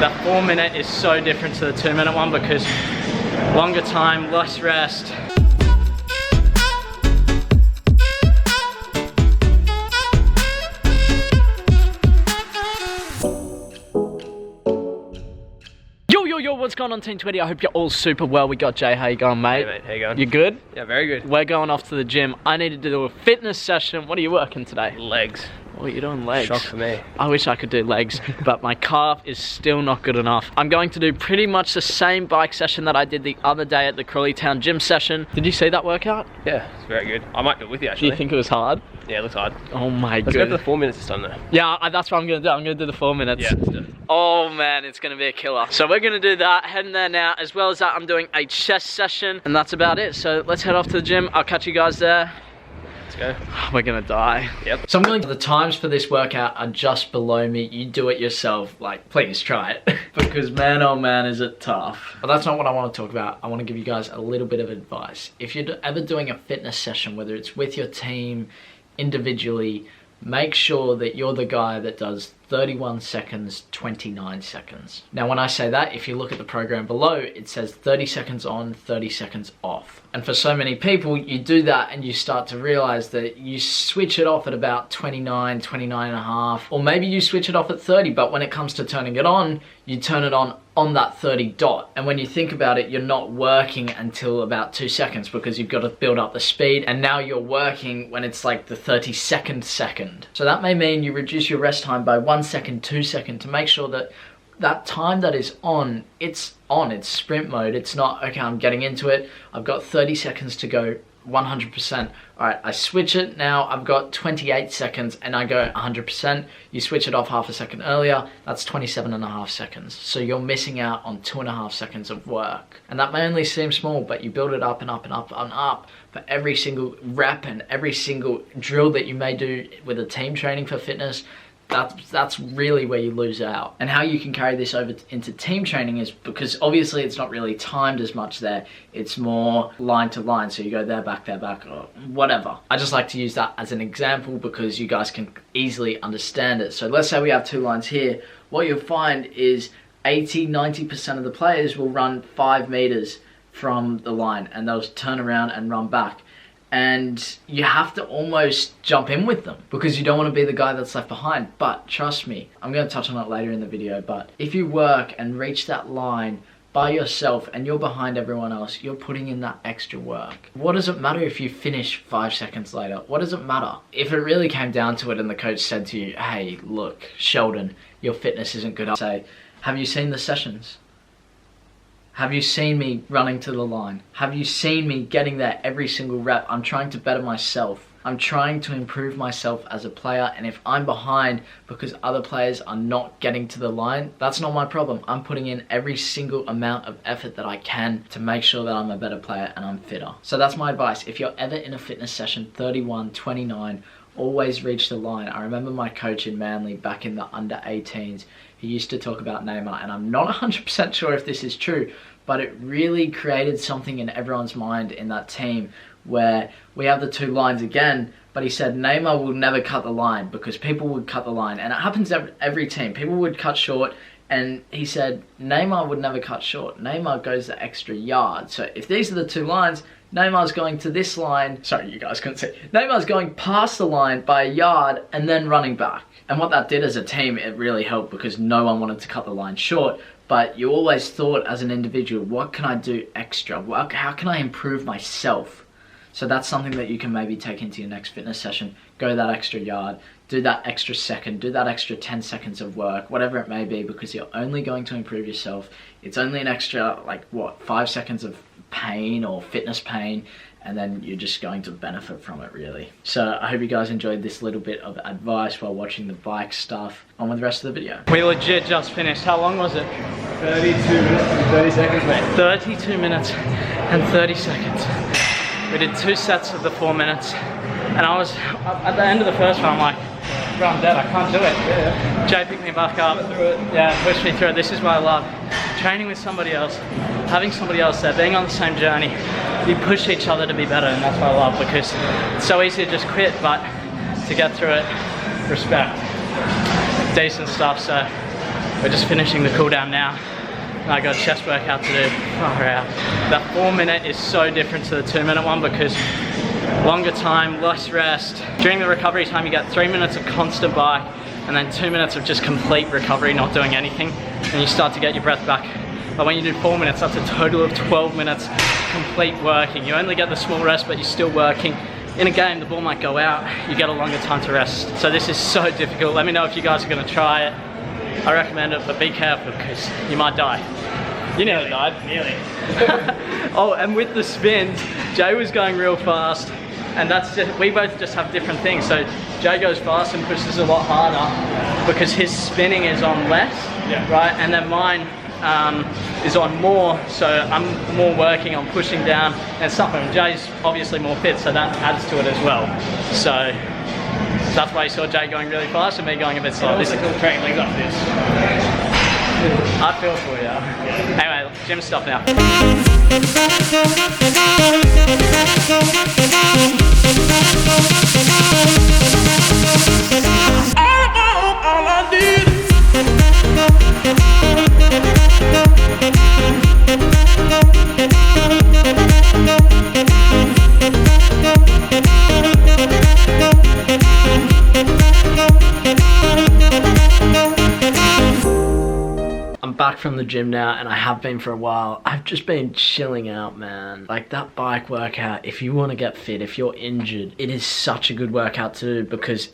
That 4 minute is so different to the 2 minute one because longer time, less rest. Yo, what's going on Team 20? I hope you're all super well. We got Jay. How you going, mate? Hey mate, how you going? You good? Yeah, very good. We're going off to the gym. I needed to do a fitness session. What are you working today? Legs. Oh, you're doing legs. Shock for me. I wish I could do legs, but my calf is still not good enough. I'm going to do pretty much the same bike session that I did the other day at the Crawleytown gym session. Did you see that workout? Yeah, it's very good. I might do it with you actually. Do you think it was hard? Yeah, it looks hard. Oh my god. Let's go for the 4 minutes this time though. Yeah, that's what I'm going to do. I'm going to do the 4 minutes. Yeah, let's do it. Oh man, it's going to be a killer. So we're going to do that, heading there now. As well as that, I'm doing a chest session, and that's about it. So let's head off to the gym. I'll catch you guys there. Let's go. We're gonna die. Yep. So I'm going to, the times for this workout are just below me. You do it yourself. Like, please try it. Because man, oh man, is it tough. But that's not what I want to talk about. I want to give you guys a little bit of advice. If you're ever doing a fitness session, whether it's with your team, individually, make sure that you're the guy that does 31 seconds, 29 seconds. Now, when I say that, if you look at the program below, it says 30 seconds on, 30 seconds off. And for so many people, you do that and you start to realize that you switch it off at about 29, 29 and a half, or maybe you switch it off at 30, but when it comes to turning it on, you turn it on that 30 dot. And when you think about it, you're not working until about 2 seconds because you've got to build up the speed, and now you're working when it's like the 32nd second. So that may mean you reduce your rest time by 1 second, 2 seconds to make sure that that time that is on, it's sprint mode. It's not, okay, I'm getting into it, I've got 30 seconds to go 100%. All right, I switch it now, I've got 28 seconds and I go 100%. You switch it off half a second earlier, that's 27 and a half seconds. So you're missing out on 2.5 seconds of work. And that may only seem small, but you build it up and up and up and up for every single rep and every single drill that you may do with a team training for fitness. That's really where you lose out. And how you can carry this over into team training is because obviously it's not really timed as much there. It's more line to line. So you go there, back, or whatever. I just like to use that as an example because you guys can easily understand it. So let's say we have 2 lines here. What you'll find is 80-90% of the players will run 5 meters from the line and they'll turn around and run back. And you have to almost jump in with them because you don't want to be the guy that's left behind. But trust me, I'm going to touch on it later in the video, but if you work and reach that line by yourself and you're behind everyone else, you're putting in that extra work. What does it matter if you finish 5 seconds later? What does it matter? If it really came down to it and the coach said to you, hey, look, Sheldon, your fitness isn't good. I'd say, have you seen the sessions? Have you seen me running to the line? Have you seen me getting there every single rep? I'm trying to better myself. I'm trying to improve myself as a player, and if I'm behind because other players are not getting to the line, that's not my problem. I'm putting in every single amount of effort that I can to make sure that I'm a better player and I'm fitter. So that's my advice. If you're ever in a fitness session, 31, 29, always reach the line. I remember my coach in Manly back in the under 18s, he used to talk about Neymar, and I'm not 100% sure if this is true, but it really created something in everyone's mind in that team where we have the 2 lines again, but he said Neymar will never cut the line because people would cut the line, and it happens every team. People would cut short, and he said Neymar would never cut short. Neymar goes the extra yard. So if these are the 2 lines, Neymar's going to this line, sorry you guys couldn't see, Neymar's going past the line by a yard and then running back. And what that did as a team, it really helped because no one wanted to cut the line short, but you always thought as an individual, what can I do extra? How can I improve myself? So that's something that you can maybe take into your next fitness session. Go that extra yard, do that extra second, do that extra 10 seconds of work, whatever it may be, because you're only going to improve yourself. It's only an extra, 5 seconds of pain or fitness pain, and then you're just going to benefit from it, really. So I hope you guys enjoyed this little bit of advice while watching the bike stuff. On with the rest of the video. We legit just finished. How long was it? 32 minutes and 30 seconds, mate. 32 minutes and 30 seconds. We did 2 sets of the 4 minutes, and I was, at the end of the first one, I'm like, bro, I'm dead, I can't do it. Yeah. Jay picked me back up. Yeah, pushed me through it. This is what I love. Training with somebody else, having somebody else there, being on the same journey. You push each other to be better, and that's what I love, because it's so easy to just quit, but to get through it, respect. Decent stuff, so We're just finishing the cool down now. I got a chest workout to do. Far out. That 4 minute is so different to the 2 minute one because longer time, less rest. During the recovery time, you get 3 minutes of constant bike and then 2 minutes of just complete recovery, not doing anything. And you start to get your breath back. But when you do 4 minutes, that's a total of 12 minutes complete working. You only get the small rest, but you're still working. In a game, the ball might go out, you get a longer time to rest. So this is so difficult. Let me know if you guys are gonna try it. I recommend it, but be careful because you might die. You nearly died. Nearly. Oh, and with the spins, Jay was going real fast, and that's just, we both just have different things. So Jay goes fast and pushes a lot harder because his spinning is on less, right? And then mine is on more, so I'm more working on pushing down and stuff. And Jay's obviously more fit, so that adds to it as well. So that's why you saw Jay going really fast and me going a bit slow. This is cool training legs off this. I feel for you. Anyway, gym stuff now. All I need. I'm back from the gym now, and I have been for a while. I've just been chilling out, man. Like that bike workout, if you want to get fit, if you're injured, it is such a good workout to do because,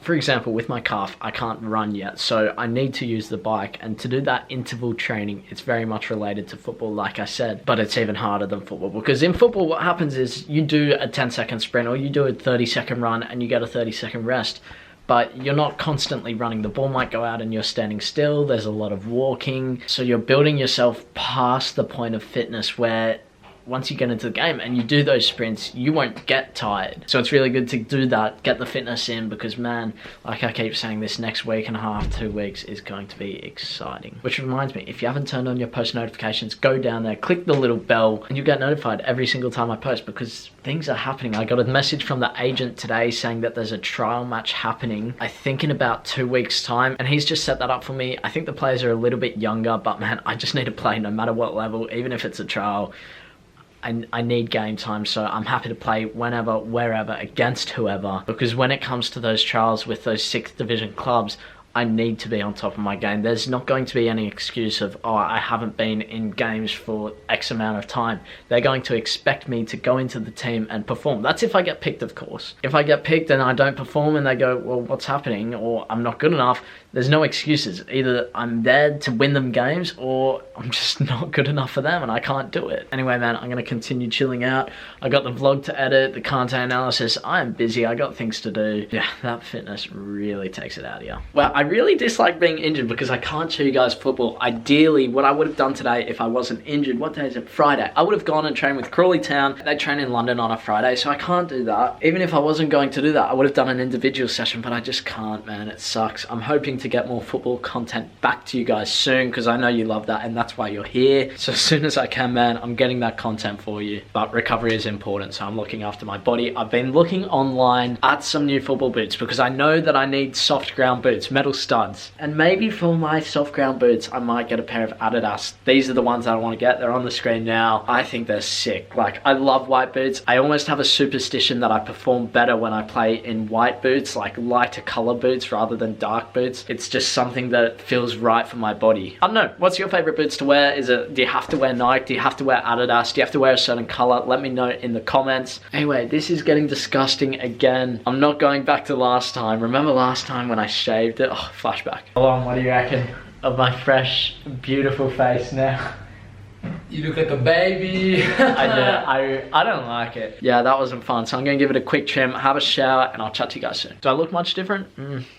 for example, with my calf, I can't run yet, so I need to use the bike. And to do that interval training, it's very much related to football, like I said, but it's even harder than football because in football, what happens is you do a 10-second sprint or you do a 30-second run and you get a 30-second rest. But you're not constantly running. The ball might go out and you're standing still. There's a lot of walking. So you're building yourself past the point of fitness where once you get into the game and you do those sprints, you won't get tired. So it's really good to do that, get the fitness in, because man, like I keep saying, this next week and a half, 2 weeks is going to be exciting. Which reminds me, if you haven't turned on your post notifications, go down there, click the little bell, and you get notified every single time I post because things are happening. I got a message from the agent today saying that there's a trial match happening, I think in about 2 weeks time, and he's just set that up for me. I think the players are a little bit younger, but man, I just need to play no matter what level, even if it's a trial. I need game time, so I'm happy to play whenever, wherever, against whoever, because when it comes to those trials with those 6th division clubs, I need to be on top of my game. There's not going to be any excuse of, oh, I haven't been in games for X amount of time. They're going to expect me to go into the team and perform. That's if I get picked, of course. If I get picked and I don't perform and they go, well, what's happening? Or I'm not good enough, there's no excuses. Either I'm there to win them games or I'm just not good enough for them and I can't do it. Anyway, man, I'm going to continue chilling out. I got the vlog to edit, the content analysis. I am busy. I got things to do. Yeah, that fitness really takes it out of you. Well, I really dislike being injured because I can't show you guys football. Ideally, what I would have done today if I wasn't injured, what day is it? Friday. I would have gone and trained with Crawley Town. They train in London on a Friday, so I can't do that. Even if I wasn't going to do that, I would have done an individual session, but I just can't, man. It sucks. I'm hoping to get more football content back to you guys soon because I know you love that and that's why you're here. So as soon as I can, man, I'm getting that content for you. But recovery is important, so I'm looking after my body. I've been looking online at some new football boots because I know that I need soft ground boots, metal studs. And maybe for my soft ground boots, I might get a pair of Adidas. These are the ones that I want to get. They're on the screen now. I think they're sick. Like, I love white boots. I almost have a superstition that I perform better when I play in white boots, like lighter color boots rather than dark boots. It's just something that feels right for my body. I don't know. What's your favorite boots to wear? Do you have to wear Nike? Do you have to wear Adidas? Do you have to wear a certain color? Let me know in the comments. Anyway, this is getting disgusting again. I'm not going back to last time. Remember last time when I shaved it? Oh, flashback. Hold on, what do you reckon of my fresh, beautiful face now? You look like a baby. I don't like it. Yeah, that wasn't fun. So I'm going to give it a quick trim, have a shower, and I'll chat to you guys soon. Do I look much different?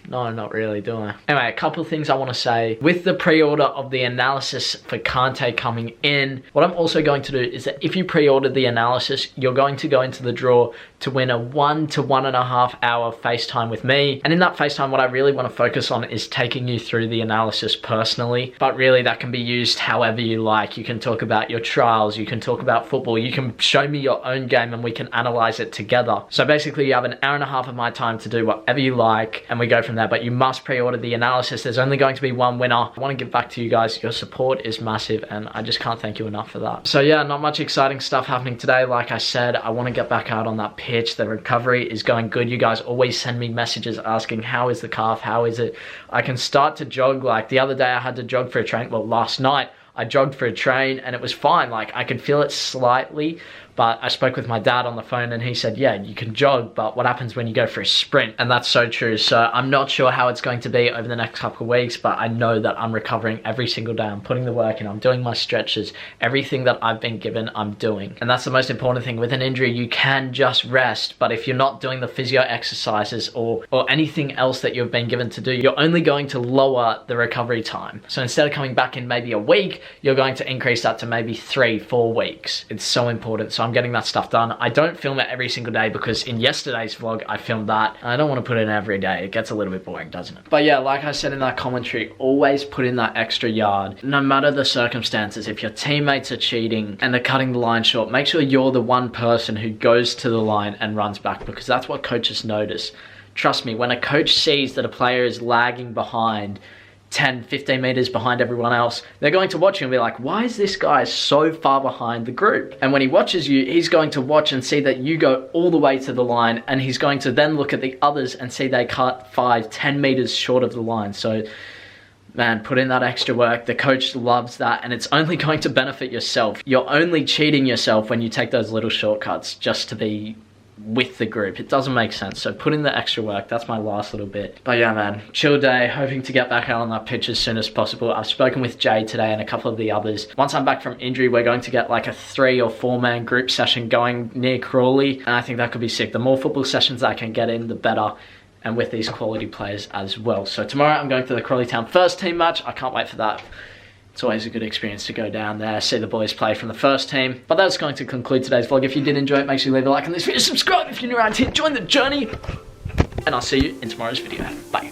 No, not really, do I? Anyway, a couple of things I want to say. With the pre-order of the analysis for Kante coming in, what I'm also going to do is that if you pre-ordered the analysis, you're going to go into the draw to win a 1 to 1.5 hour FaceTime with me. And in that FaceTime, what I really want to focus on is taking you through the analysis personally. But really, that can be used however you like. You can talk about about your trials, you can talk about football, you can show me your own game and we can analyze it together. So basically you have an hour and a half of my time to do whatever you like and we go from there, but you must pre-order the analysis. There's only going to be one winner. I want to give back to you guys. Your support is massive and I just can't thank you enough for that. So yeah, not much exciting stuff happening today. Like I said, I want to get back out on that pitch. The recovery is going good. You guys always send me messages asking, how is the calf? How is it? I can start to jog. Like the other day I had to jog for a train. Well, last night I jogged for a train and it was fine. Like I could feel it slightly, but I spoke with my dad on the phone and he said, yeah, you can jog, but what happens when you go for a sprint? And that's so true. So I'm not sure how it's going to be over the next couple of weeks, but I know that I'm recovering every single day. I'm putting the work in, I'm doing my stretches, everything that I've been given, I'm doing. And that's the most important thing. With an injury, you can just rest, but if you're not doing the physio exercises or anything else that you've been given to do, you're only going to lower the recovery time. So instead of coming back in maybe a week, you're going to increase that to maybe 3-4 weeks. It's so important. So I'm getting that stuff done. I don't film it every single day because in yesterday's vlog, I filmed that. I don't want to put it in every day. It gets a little bit boring, doesn't it? But yeah, like I said in that commentary, always put in that extra yard. No matter the circumstances, if your teammates are cheating and they're cutting the line short, make sure you're the one person who goes to the line and runs back because that's what coaches notice. Trust me, when a coach sees that a player is lagging behind 10, 15 meters behind everyone else, they're going to watch you and be like, why is this guy so far behind the group? And when he watches you, he's going to watch and see that you go all the way to the line and he's going to then look at the others and see they cut 5, 10 meters short of the line. So man, put in that extra work. The coach loves that and it's only going to benefit yourself. You're only cheating yourself when you take those little shortcuts just to be with the group. It doesn't make sense. So put in the extra work. That's my last little bit. But yeah, man, chill day. Hoping to get back out on that pitch as soon as possible. I've spoken with Jay today and a couple of the others. Once I'm back from injury, we're going to get like a 3 or 4 man group session going near Crawley. And I think that could be sick. The more football sessions I can get in, the better. And with these quality players as well. So tomorrow I'm going to the Crawley Town first team match. I can't wait for that. It's always a good experience to go down there, see the boys play from the first team. But that's going to conclude today's vlog. If you did enjoy it, make sure you leave a like on this video, subscribe if you're new around here, join the journey, and I'll see you in tomorrow's video. Bye.